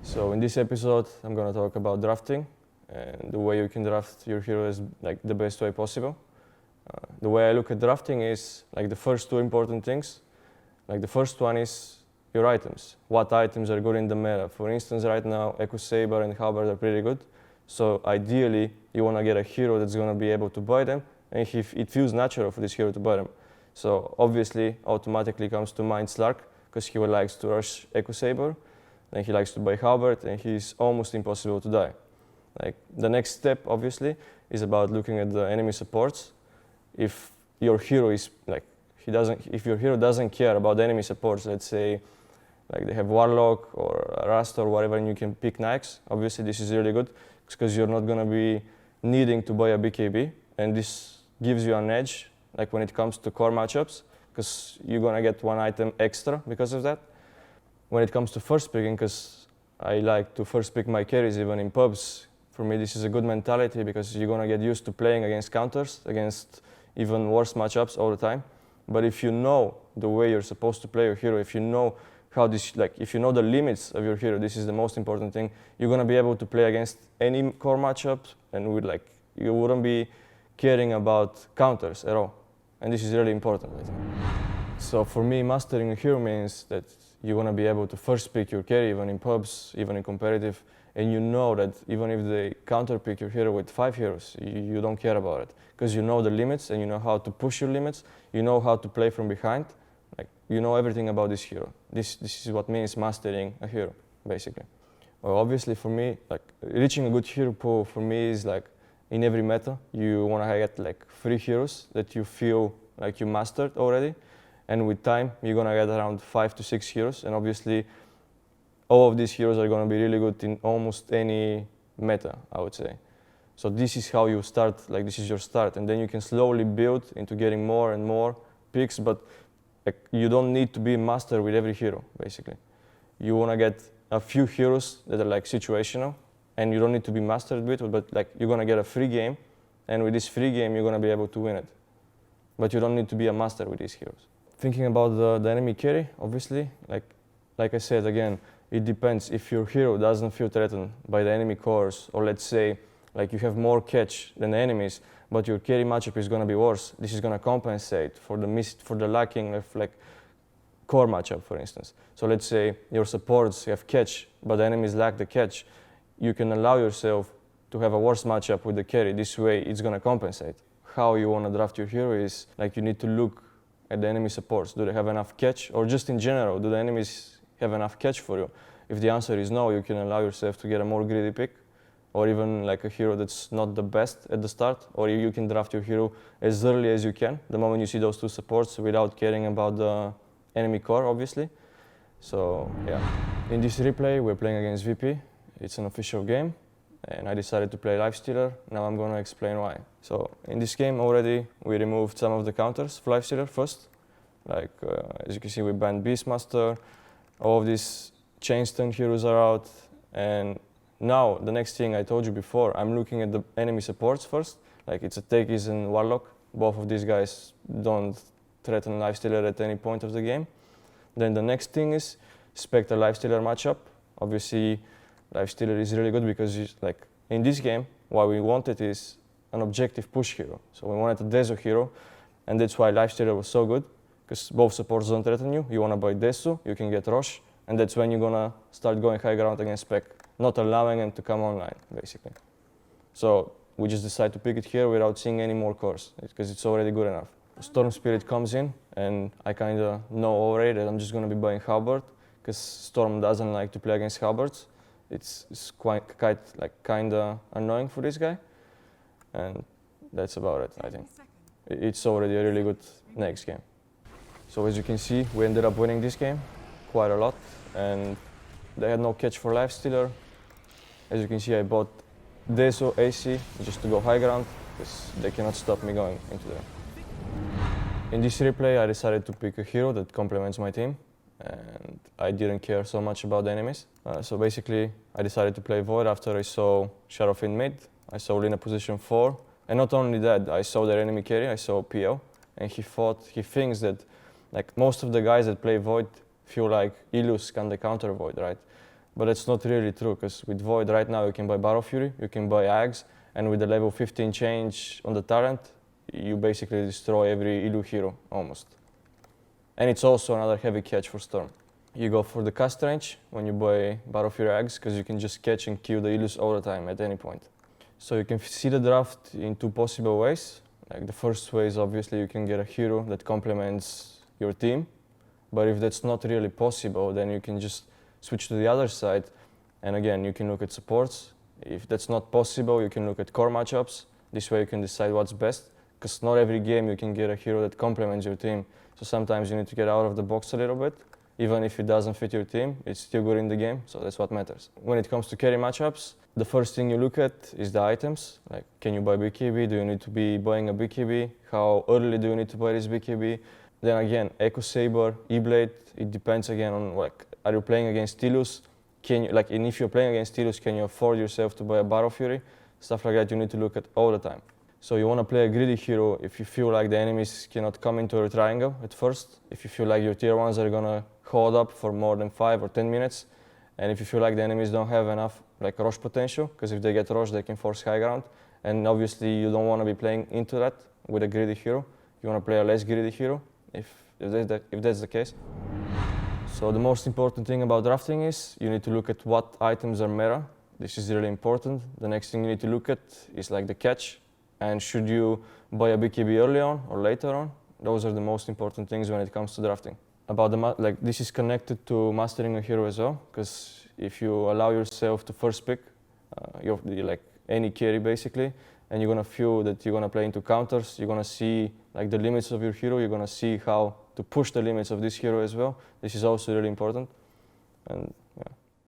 So in this episode, I'm going to talk about drafting and the way you can draft your hero is like the best way possible. The way I look at drafting is like the first two important things. Like the first one is your items. What items are good in the meta? For instance, right now, Echo Saber and Halberd are pretty good. So ideally, you want to get a hero that's going to be able to buy them, and it feels natural for this hero to buy them. So obviously, automatically comes to mind Slark, because he likes to rush Echo Saber. Then he likes to buy Halberd, and he's almost impossible to die. Like the next step, obviously, is about looking at the enemy supports. If your hero is like if your hero doesn't care about the enemy supports, let's say, like they have Warlock or Rust or whatever, and you can pick Nyx. Obviously, this is really good because you're not gonna be needing to buy a BKB, and this gives you an edge, like when it comes to core matchups, because you're gonna get one item extra because of that. When it comes to first picking, because I like to first pick my carries even in pubs, for me this is a good mentality because you're gonna get used to playing against counters, against even worse matchups all the time. But if you know the way you're supposed to play your hero, if you know how this, if you know the limits of your hero, this is the most important thing. You're gonna be able to play against any core matchups, and you wouldn't be caring about counters at all. And this is really important, I think. So for me, mastering a hero means that you want to be able to first pick your carry, even in pubs, even in competitive, and you know that even if they counter pick your hero with 5 heroes, you don't care about it, because you know the limits and you know how to push your limits, you know how to play from behind, like you know everything about this hero. This is what means mastering a hero, basically. Well, obviously for me, like reaching a good hero pool for me is like in every meta, you want to get like 3 heroes that you feel like you mastered already. And with time, you're going to get around 5 to 6 heroes. And obviously, all of these heroes are going to be really good in almost any meta, I would say. So this is how you start, like this is your start. And then you can slowly build into getting more and more picks. But like, you don't need to be a master with every hero, basically. You want to get a few heroes that are like situational. And you don't need to be mastered with, but like you're going to get a free game. And with this free game, you're going to be able to win it. But you don't need to be a master with these heroes. Thinking about the enemy carry, obviously, like I said again, it depends. If your hero doesn't feel threatened by the enemy cores, or let's say like you have more catch than the enemies, but your carry matchup is going to be worse, this is going to compensate for the lacking of like core matchup, for instance. So let's say your supports have catch, but the enemies lack the catch. You can allow yourself to have a worse matchup with the carry. This way, it's going to compensate. How you want to draft your hero is like you need to look at the enemy supports. Do they have enough catch? Or just in general, do the enemies have enough catch for you? If the answer is no, you can allow yourself to get a more greedy pick, or even like a hero that's not the best at the start, or you can draft your hero as early as you can, the moment you see those 2 supports, without caring about the enemy core, obviously. So yeah, in this replay, we're playing against VP. It's an official game, and I decided to play Lifestealer. Now I'm going to explain why. So in this game already, we removed some of the counters for Lifestealer first. Like as you can see, we banned Beastmaster. All of these chainstone heroes are out. And now the next thing I told you before, I'm looking at the enemy supports first. Like it's a Techies and Warlock. Both of these guys don't threaten Lifestealer at any point of the game. Then the next thing is Spectre Lifestealer matchup. Obviously, Lifestealer is really good because like in this game, what we wanted is an objective push hero. So we wanted a Deso hero, and that's why Lifestealer was so good, because both supports don't threaten you. You want to buy Desu, you can get Rosh, and that's when you're going to start going high ground against Spec, not allowing them to come online, basically. So we just decided to pick it here without seeing any more cores, because it's already good enough. Storm Spirit comes in, and I kind of know already that I'm just going to be buying Halberd, because Storm doesn't like to play against Halberds. It's quite kind of annoying for this guy, and that's about it, I think. It's already a really good next game. So as you can see, we ended up winning this game quite a lot, and they had no catch for Lifestealer. As you can see, I bought Deso AC just to go high ground, because they cannot stop me going into there. In this replay, I decided to pick a hero that complements my team, and I didn't care so much about the enemies. So basically, I decided to play Void after I saw Sheriff in mid. I saw Lina position 4, and not only that, I saw their enemy carry, I saw PO, and he thinks that like most of the guys that play Void feel like Illus can counter Void, right? But it's not really true, because with Void right now you can buy Battle Fury, you can buy Ags, and with the level 15 change on the Tyrant, you basically destroy every Ilu hero, almost. And it's also another heavy catch for Storm. You go for the cast range when you buy Battle Fury Ags, because you can just catch and kill the Ilus all the time at any point. So you can see the draft in two possible ways. Like the first way is obviously you can get a hero that complements your team. But if that's not really possible, then you can just switch to the other side. And again, you can look at supports. If that's not possible, you can look at core matchups. This way you can decide what's best. Because not every game you can get a hero that complements your team. So sometimes you need to get out of the box a little bit. Even if it doesn't fit your team, it's still good in the game, so that's what matters. When it comes to carry matchups, the first thing you look at is the items. Like, can you buy BKB? Do you need to be buying a BKB? How early do you need to buy this BKB? Then again, Echo Saber, E-Blade, it depends again on, like, are you playing against Tilus? And if you're playing against Tilus, can you afford yourself to buy a Battle Fury? Stuff like that you need to look at all the time. So you want to play a greedy hero if you feel like the enemies cannot come into your triangle at first. If you feel like your tier 1s are gonna hold up for more than 5 or 10 minutes. And if you feel like the enemies don't have enough like Rosh potential, because if they get Rosh, they can force high ground. And obviously you don't want to be playing into that with a greedy hero. You want to play a less greedy hero, if that's the case. So the most important thing about drafting is you need to look at what items are meta. This is really important. The next thing you need to look at is like the catch. And should you buy a BKB early on or later on? Those are the most important things when it comes to drafting. This is connected to mastering a hero as well, because if you allow yourself to first pick like any carry basically, and you're gonna feel that you're gonna play into counters, you're gonna see like the limits of your hero, you're gonna see how to push the limits of this hero as well. This is also really important, and yeah.